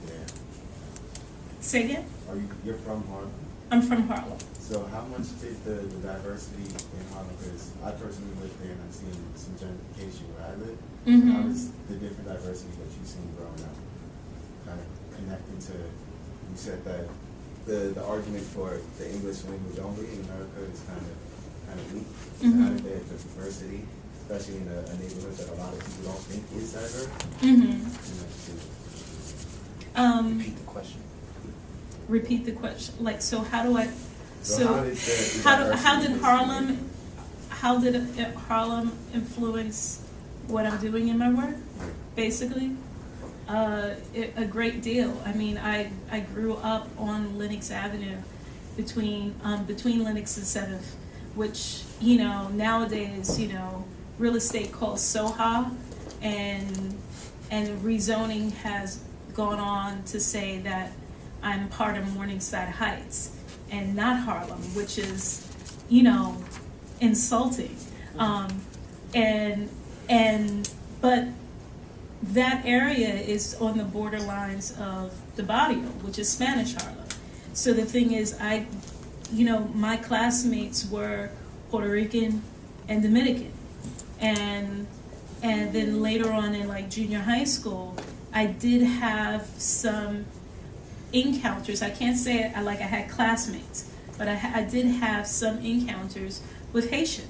Yeah. Say again? You're from Harlem? I'm from Harlem. So how much did the diversity in Harlem, because I personally live there and I've seen some gentrification where I live. Mm-hmm. How does the different diversity that you've seen growing up kind of connecting to, you said that the argument for the English language only in America is kind of weak. Mm-hmm. So how did the diversity, especially in a neighborhood that a lot of people don't think is diverse? Mm-hmm. Repeat the question. Repeat the question. Like, so how do I? So how did Harlem influence what I'm doing in my work? Basically, a great deal. I mean, I grew up on Lenox Avenue, between Lenox and 7th, which nowadays real estate calls Soha, and rezoning has gone on to say that I'm part of Morningside Heights and not Harlem, which is, insulting. But that area is on the borderlines of the barrio, which is Spanish Harlem. So the thing is, my classmates were Puerto Rican and Dominican, and then later on in like junior high school, I did have some encounters. I can't say I had classmates, but I did have some encounters with Haitian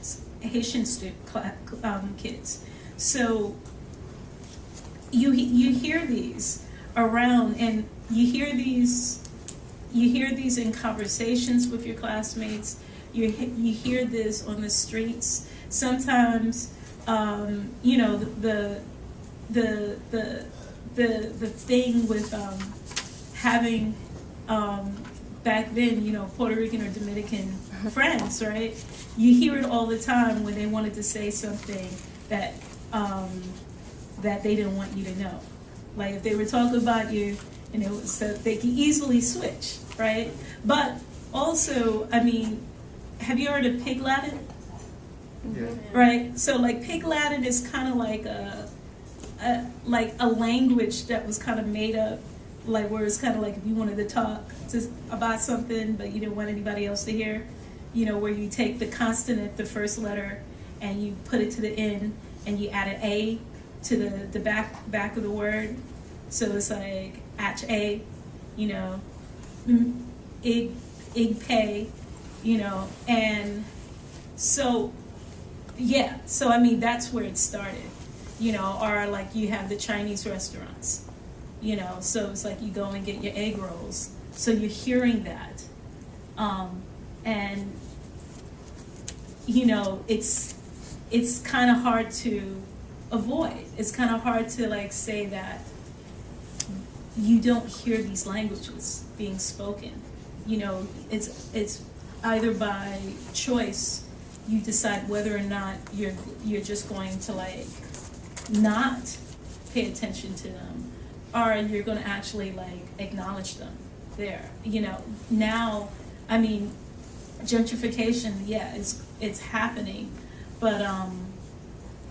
kids. So you hear these around, and you hear these in conversations with your classmates. You hear this on the streets. Sometimes, the thing with having back then, Puerto Rican or Dominican friends, right? You hear it all the time when they wanted to say something that they didn't want you to know. Like if they were talking about you, and it was, so they can easily switch, right? But also, I mean, have you heard of Pig Latin? Yeah. Right. So like Pig Latin is kind of like a language that was kind of made up, like where it's kind of like if you wanted to talk about something but you didn't want anybody else to hear, where you take the consonant, the first letter, and you put it to the end, and you add an A to the back of the word. So it's like H-A, ig pay, and so yeah. So I mean that's where it started, or like you have the Chinese restaurants, so it's like you go and get your egg rolls. So you're hearing that, and it's kind of hard to avoid. It's kind of hard to like say that you don't hear these languages being spoken. It's either by choice you decide whether or not you're just going to like not pay attention to them, or you're going to actually like acknowledge them there. Now, I mean, gentrification, yeah, it's happening, but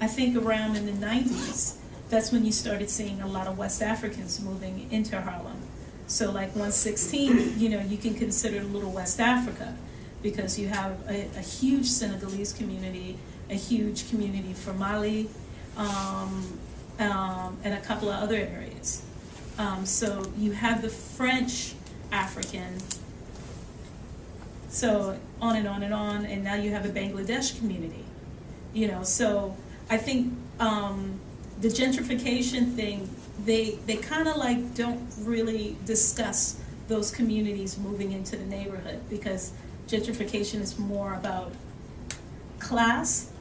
I think around in the 90s, that's when you started seeing a lot of West Africans moving into Harlem. So like 116th, you can consider Little West Africa, because you have a huge Senegalese community, a huge community from Mali, and a couple of other areas. So you have the French African, so on and on and on, and now you have a Bangladesh community. So I think the gentrification thing, they kind of like don't really discuss those communities moving into the neighborhood, because gentrification is more about class.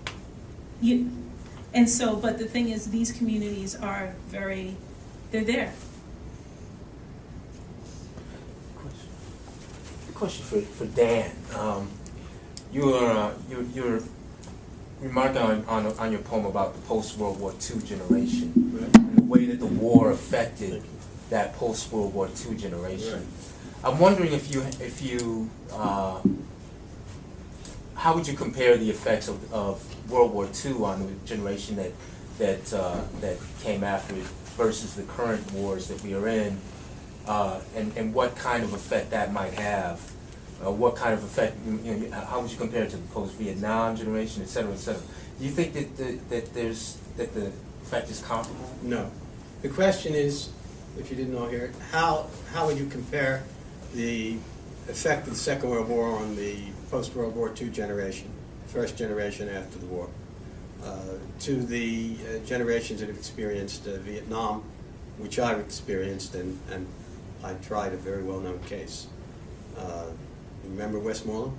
And so, but the thing is, these communities are they're there. Question for Dan. You're remarking on your poem about the post-World War II generation, Right. and the way that the war affected that post-World War II generation. Right. I'm wondering if you how would you compare the effects of World War II on the generation that came after it versus the current wars that we are in, and what kind of effect that might have. What kind of effect, how would you compare it to the post-Vietnam generation, et cetera, et cetera? Do you think that the effect is comparable? No. The question is, if you didn't all hear it, how would you compare the effect of the Second World War on the post-World War II generation, first generation after the war, to the generations that have experienced Vietnam, which I've experienced, and I tried a very well-known case. Remember Westmoreland?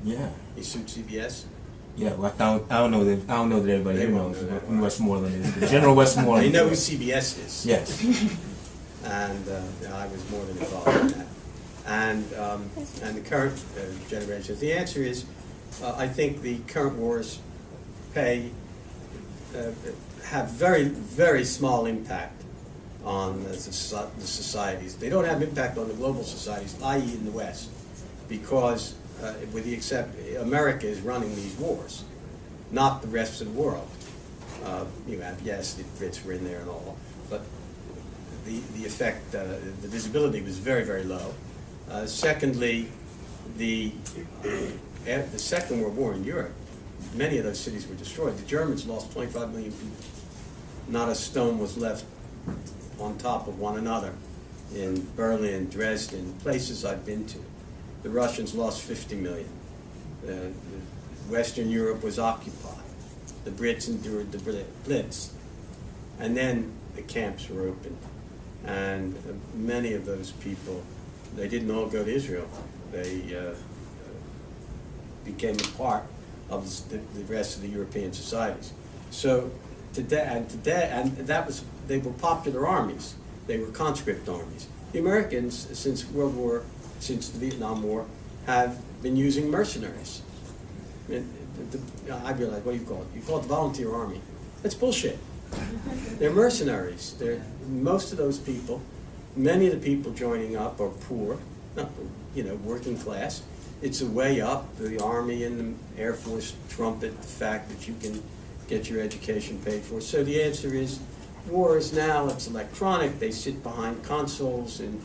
Yeah. He sued CBS. Yeah, well, I don't know that everybody They here won't knows know that, who right. Westmoreland is. General Westmoreland. They know who CBS is. Yes. And I was more than involved in that. And the current generations. The answer is, I think the current wars have very, very small impact on the societies. They don't have impact on the global societies, i.e. in the West, because with the America is running these wars, not the rest of the world. Yes, the Brits were in there and all, but the effect, the visibility was very, very low. Secondly, the Second World War in Europe, many of those cities were destroyed. The Germans lost 25 million people. Not a stone was left on top of one another in Berlin, Dresden, places I've been to. The Russians lost 50 million. Western Europe was occupied. The Brits endured the Blitz. And then the camps were opened. And many of those people, they didn't all go to Israel. They became a part of the rest of the European societies. So today, they were popular armies. They were conscript armies. The Americans, since the Vietnam War, have been using mercenaries. I realize, what do you call it? You call it the volunteer army. That's bullshit. They're mercenaries. Most of those people, many of the people joining up are poor, not, working class. It's a way up. The Army and the Air Force trumpet the fact that you can get your education paid for. So the answer is, wars now, it's electronic. They sit behind consoles in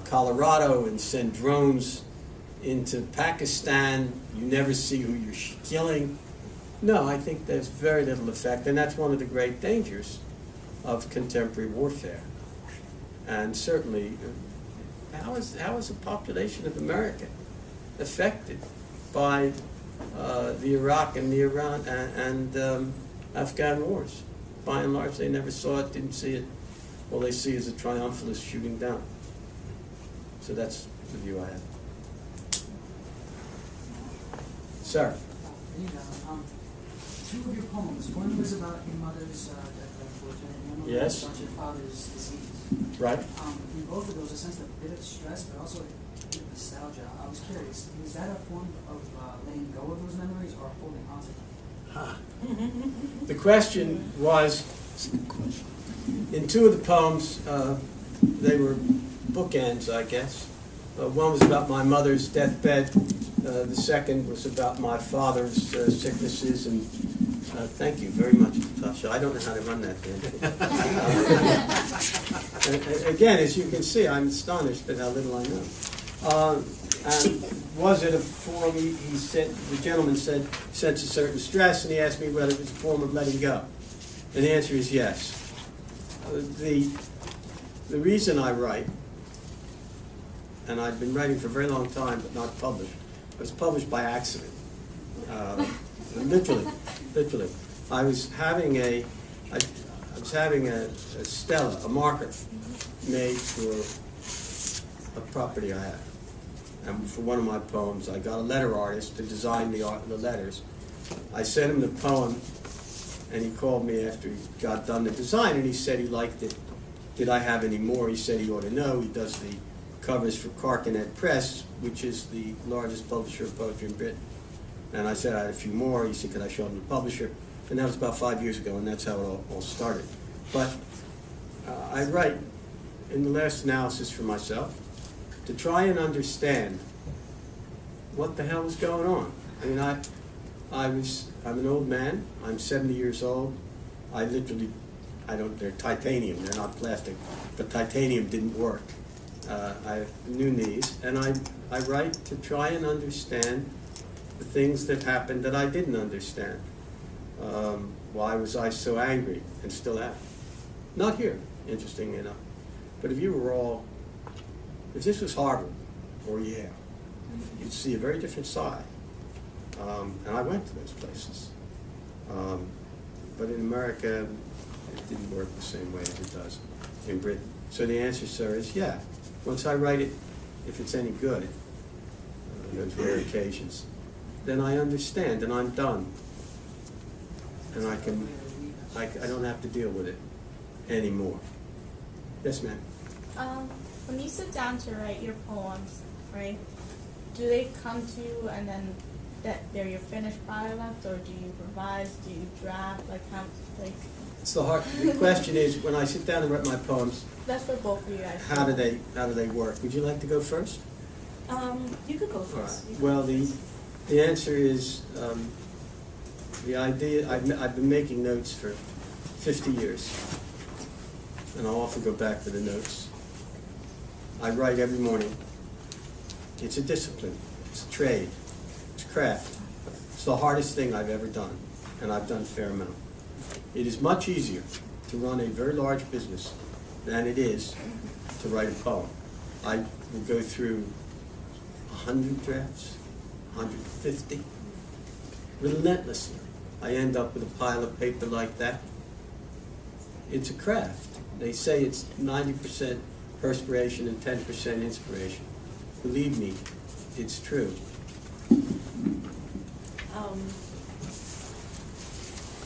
Colorado and send drones into Pakistan. You never see who you're killing. No, I think there's very little effect, and that's one of the great dangers of contemporary warfare. And certainly, how is the population of America affected by the Iraq and the Iran and Afghan wars? By and large, they never saw it, didn't see it. All they see is a triumphalist shooting down. So that's the view I have. Sir? Two of your poems. One was about your mother's death, unfortunately, and one Yes. was about your father's disease. Right. In both of those, a sense of a bit of stress, but also a bit of nostalgia. I was curious, is that a form of letting go of those memories or holding on to them? The question was, in two of the poems, they were bookends, I guess. One was about my mother's deathbed. The second was about my father's sicknesses. And thank you very much, Latasha. I don't know how to run that thing. Again, as you can see, I'm astonished at how little I know. And was it a form, he said, the gentleman said, sense a certain stress, and he asked me whether it was a form of letting go. And the answer is yes. The reason I write, and I've been writing for a very long time but not published, I was published by accident. Literally. I was having a stela, a marker, made for a property I had. And for one of my poems, I got a letter artist to design the letters. I sent him the poem, and he called me after he got done the design, and he said he liked it. Did I have any more? He said he ought to know. He does the covers for MOH Press, which is the largest publisher of poetry in Britain. And I said I had a few more. He said, could I show him the publisher? And that was about 5 years ago, and that's how it all started. But I write in the last analysis for myself to try and understand what the hell was going on. I mean, I'm an old man. I'm 70 years old. They're titanium. They're not plastic. But titanium didn't work. I have new knees, and I write to try and understand the things that happened that I didn't understand. Why was I so angry and still am? Not here, interestingly enough. But if you were all, if this was Harvard or Yale, you'd see a very different side. And I went to those places. But in America, it didn't work the same way as it does in Britain. So the answer, sir, is yeah. Once I write it, if it's any good, on those rare occasions, then I understand and I'm done. And I don't have to deal with it anymore. Yes, ma'am. When you sit down to write your poems, right, do they come to you and then that they're your finished product, or do you revise, do you draft, like how, like? So the question is, when I sit down and write my poems, That's for both of you guys. how do they work? Would you like to go first? You could go All first. right. Well, the answer is the idea. I've been making notes for 50 years, and I'll often go back to the notes. I write every morning. It's a discipline. It's a trade. It's a craft. It's the hardest thing I've ever done, and I've done a fair amount. It is much easier to run a very large business than it is to write a poem. I will go through 100 drafts, 150, relentlessly. I end up with a pile of paper like that. It's a craft. They say it's 90% perspiration and 10% inspiration. Believe me, it's true.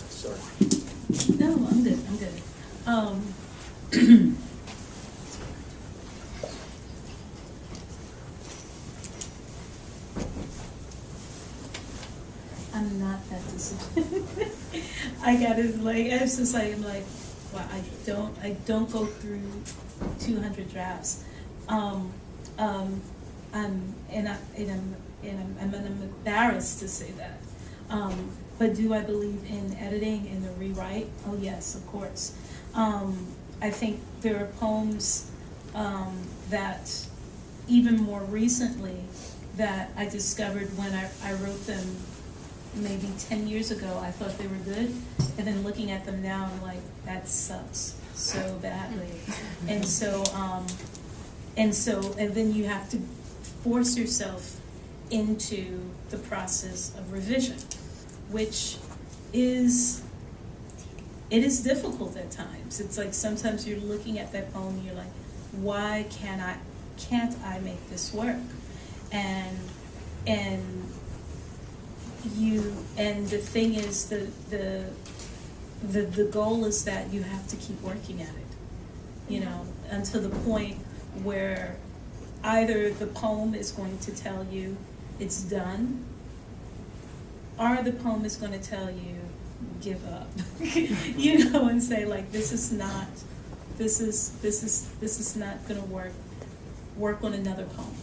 Sorry. No, I'm good. I'm good. I'm not that disciplined. I gotta like. It's just like I'm like, well, I don't go through 200 drafts. I'm embarrassed to say that. But do I believe in editing and the rewrite? Oh yes, of course. I think there are poems that even more recently that I discovered when I wrote them maybe 10 years ago. I thought they were good, and then looking at them now, I'm like, that sucks so badly. And then you have to force yourself into the process of revision, which is difficult at times. It's like sometimes you're looking at that poem and you're like, why can't I make this work? And the thing is the goal is that you have to keep working at it, you know, until the point where either the poem is going to tell you it's done, or the poem is going to tell you give up, you know, and say like this is not going to work on another poem.